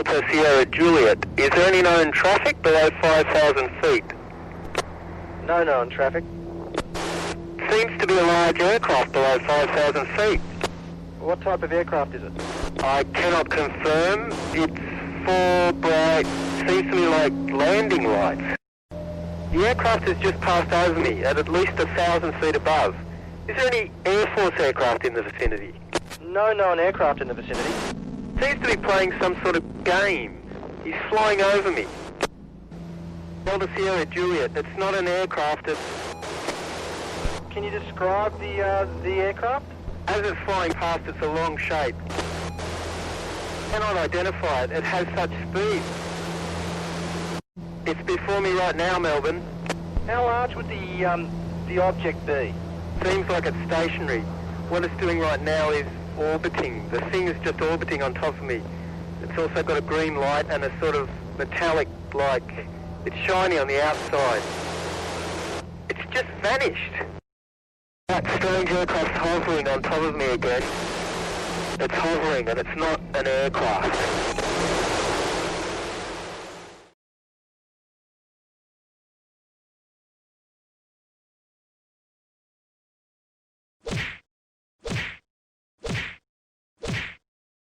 Delta Sierra Juliet. Is there any known traffic below 5,000 feet? No known traffic. Seems to be a large aircraft below 5,000 feet. What type of aircraft is it? I cannot confirm. It's four bright, seems to me like landing lights. The aircraft has just passed over me at least 1,000 feet above. Is there any Air Force aircraft in the vicinity? No known aircraft in the vicinity. Seems to be playing some sort of game. He's flying over me. Delta Sierra Juliet, it's not an aircraft, it's... Can you describe the aircraft? As it's flying past, it's a long shape. Cannot identify it, it has such speed. It's before me right now, Melbourne. How large would the object be? Seems like it's stationary. What it's doing right now is orbiting. The thing is just orbiting on top of me. It's also got a green light and a sort of metallic, like, it's shiny on the outside. It's just vanished. That strange aircraft's hovering on top of me again. It's hovering and it's not an aircraft.